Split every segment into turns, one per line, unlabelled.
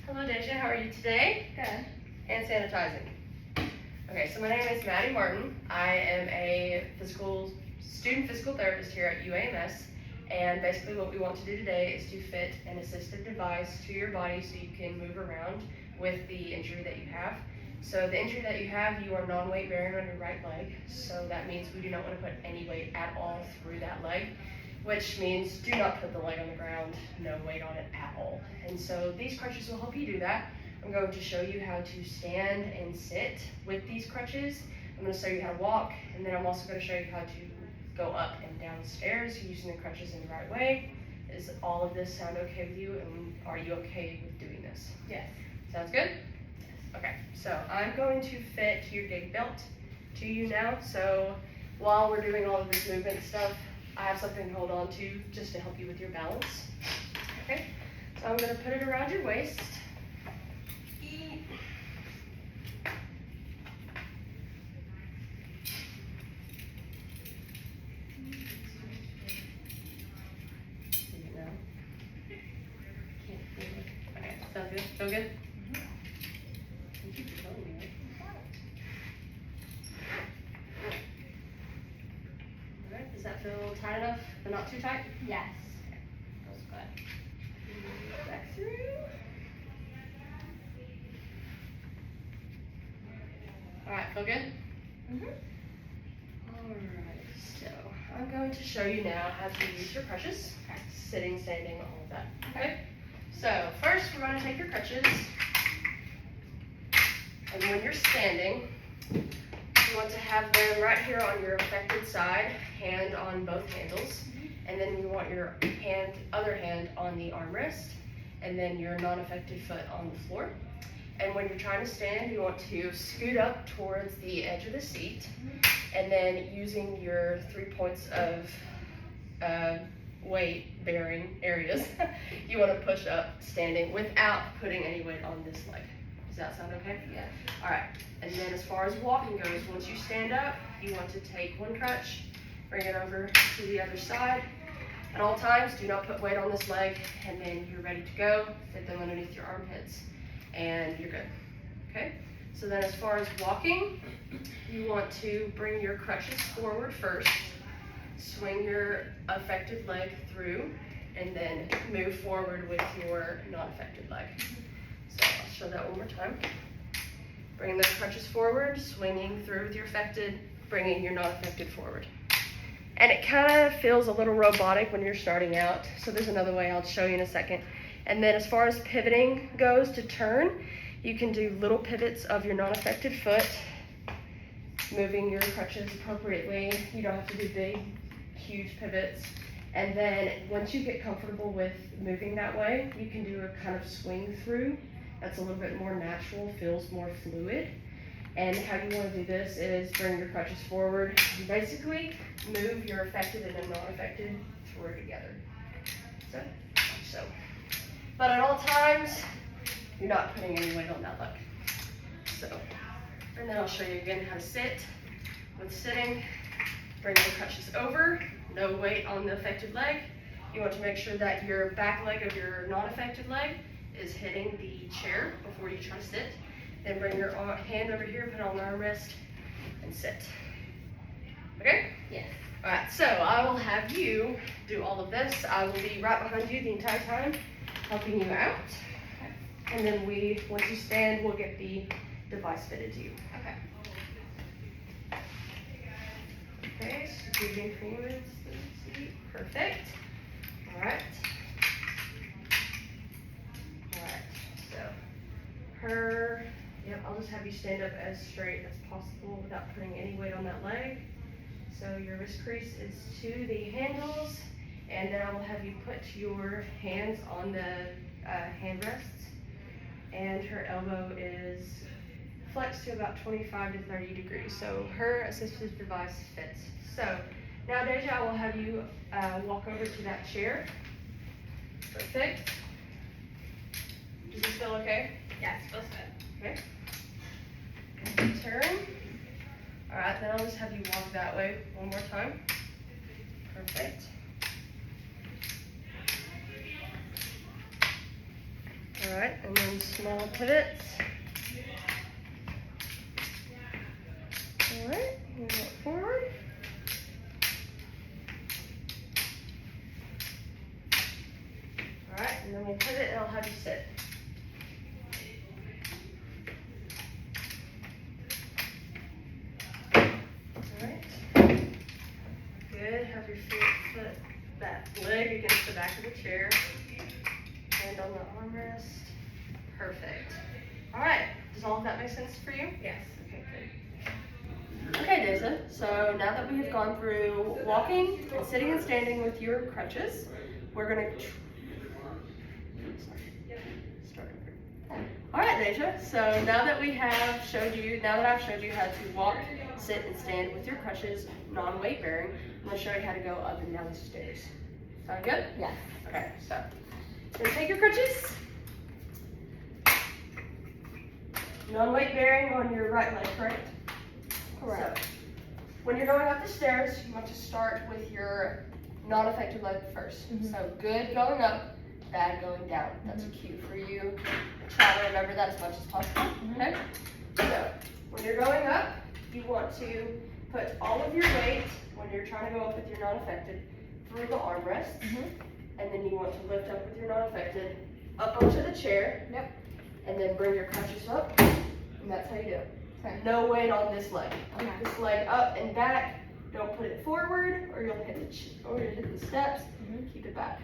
Hello, Deja. How are you today?
Good.
Hand sanitizing. Okay, so my name is Maddie Martin. I am a student physical therapist here at UAMS, and basically what we want to do today is to fit an assistive device to your body so you can move around with the injury that you have. So the injury that you have, you are non-weight bearing on your right leg, so that means we do not want to put any weight at all through that leg, which means do not put the leg on the ground, no weight on it at all. And so these crutches will help you do that. I'm going to show you how to stand and sit with these crutches. I'm going to show you how to walk, and then I'm also going to show you how to go up and down stairs using the crutches in the right way. Does all of this sound okay with you, and are you okay with doing this?
Yes.
Sounds good? Okay, so I'm going to fit your gig belt to you now. So while we're doing all of this movement stuff, I have something to hold on to just to help you with your balance. Okay, so I'm going to put it around your waist. Okay, sounds good? Feel good? Thank you for telling me that. Alright, does that feel tight enough, but not too tight?
Yes.
Okay, feels good. Back through. Alright, feel good? Alright, so I'm going to show you now how to use your crutches. Sitting, standing, all of that. Okay? So first we're going to take your crutches, and when you're standing, you want to have them right here on your affected side, hand on both handles, and then you want your other hand on the armrest, and then your non-affected foot on the floor. And when you're trying to stand, you want to scoot up towards the edge of the seat, and then using your 3 points of weight bearing areas, you want to push up standing without putting any weight on this leg. Does that sound okay?
Yeah.
All right, and then as far as walking goes, once you stand up, you want to take one crutch, bring it over to the other side. At all times, do not put weight on this leg, and then you're ready to go. Fit them underneath your armpits, and you're good. Okay? So then as far as walking, you want to bring your crutches forward first, swing your affected leg through, and then move forward with your non-affected leg. So I'll show that one more time. Bringing the crutches forward, swinging through with your affected, bringing your non-affected forward. And it kind of feels a little robotic when you're starting out, so there's another way I'll show you in a second. And then as far as pivoting goes to turn, you can do little pivots of your non-affected foot, moving your crutches appropriately. You don't have to do big, huge pivots. And then once you get comfortable with moving that way, you can do a kind of swing through. That's a little bit more natural, feels more fluid. And how you want to do this is bring your crutches forward. You basically move your affected and then non-affected through together. So. But at all times, you're not putting any weight on that leg. So, and then I'll show you again how to sit. With sitting, bring the crutches over, no weight on the affected leg. You want to make sure that your back leg of your non-affected leg is hitting the chair before you try to sit. Then bring your hand over here, put it on the armrest, and sit. Okay?
Yes.
All right, so I will have you do all of this. I will be right behind you the entire time, helping you out. And then once you stand, we'll get the device fitted to you.
Okay.
Okay, so moving forwards, perfect. All right. So I'll just have you stand up as straight as possible without putting any weight on that leg. So your wrist crease is to the handles, and then I will have you put your hands on the hand rests, and her elbow is flexed to about 25 to 30 degrees. So her assistive device fits. So now, Deja, I will have you walk over to that chair. Perfect. Does this feel okay?
Yes, feels good.
Okay. And turn. All right, then I'll just have you walk that way one more time. Perfect. All right, and then small pivots. All right, move it forward. All right, and then we'll pivot and I'll have you sit. All right. Good, have your that leg against the back of the chair. Hand on the armrest. Perfect. All right, does all of that make sense for you?
Yes.
Okay, good. Okay, Deja, so now that we have gone through walking and sitting and standing with your crutches, we're gonna start over. All right, Deja, so now that I've showed you how to walk, sit, and stand with your crutches, non-weight bearing, I'm gonna show you how to go up and down the stairs. Sound good?
Yes.
Okay, so you're gonna take your crutches, non-weight bearing on your right leg, correct?
Correct.
So, when you're going up the stairs, you want to start with your non-affected leg first.
Mhm.
So good going up, bad going down. That's a cue for you. Try to remember that as much as possible. Okay? So when you're going up, you want to put all of your weight, when you're trying to go up with your non-affected, through the armrest. And then you want to lift up with your non-affected up onto the chair.
Yep.
And then bring your crutches up. And that's how you do it.
Okay.
No weight on this leg.
Okay.
Keep this leg up and back. Don't put it forward or you'll hit the steps. Keep it back.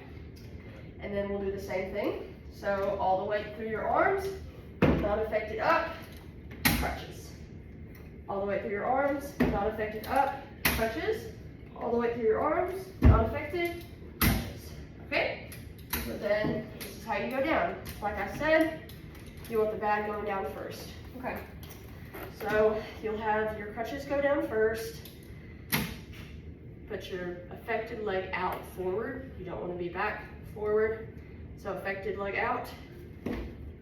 And then we'll do the same thing. So all the way through your arms, not affected up, crutches. All the way through your arms, not affected up, crutches. All the way through your arms, not affected, crutches. Okay? So then this is how you go down. Like I said, you want the bad going down first.
Okay.
So you'll have your crutches go down first. Put your affected leg out forward. You don't want to be back, forward. So affected leg out,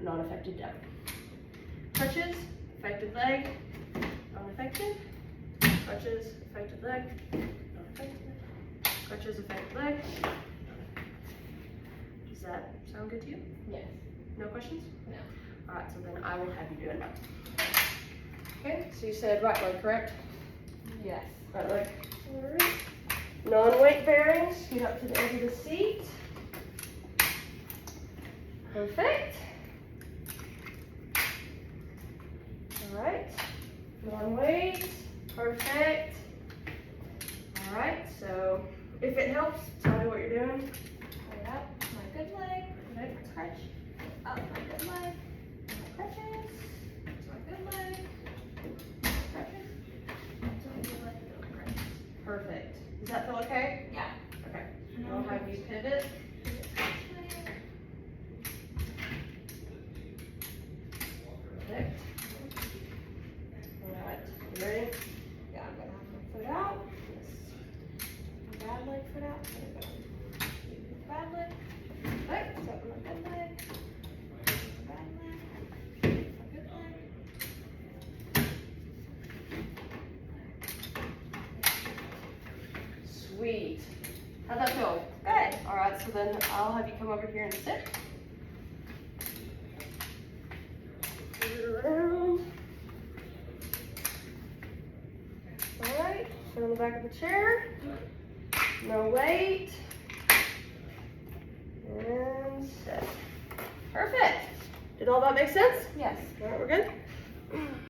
non-affected down. Crutches, affected leg, non-affected. Crutches, affected leg, non-affected. Crutches, affected leg. Does that sound good to you?
Yes.
No questions?
No.
All right, so then I will have you do it now. Okay, so you said right leg, correct?
Yes.
Right leg. All right. Non-weight bearing, scoot up to the edge of the seat. Perfect. All right. Non-weight. Perfect. All right, so if it helps, tell me what you're doing.
Put it up. My good leg.
Okay.
Crutch. Up my good leg. My crutches. My good leg. Crutches. My good leg. Crutches.
Perfect. Does that feel okay?
Yeah.
Okay. I'll have you pivot. Perfect. All right. You ready?
Yeah, I'm gonna have my foot out. My bad leg foot out. There we go. Bad leg.
Okay.
Step on my good leg. My bad leg. My good leg.
Sweet. How'd that feel?
Good.
All right, so then I'll have you come over here and sit. Move it around. All right, sit on the back of the chair. No weight. And sit. Perfect. Did all that make sense?
Yes.
All right, we're good?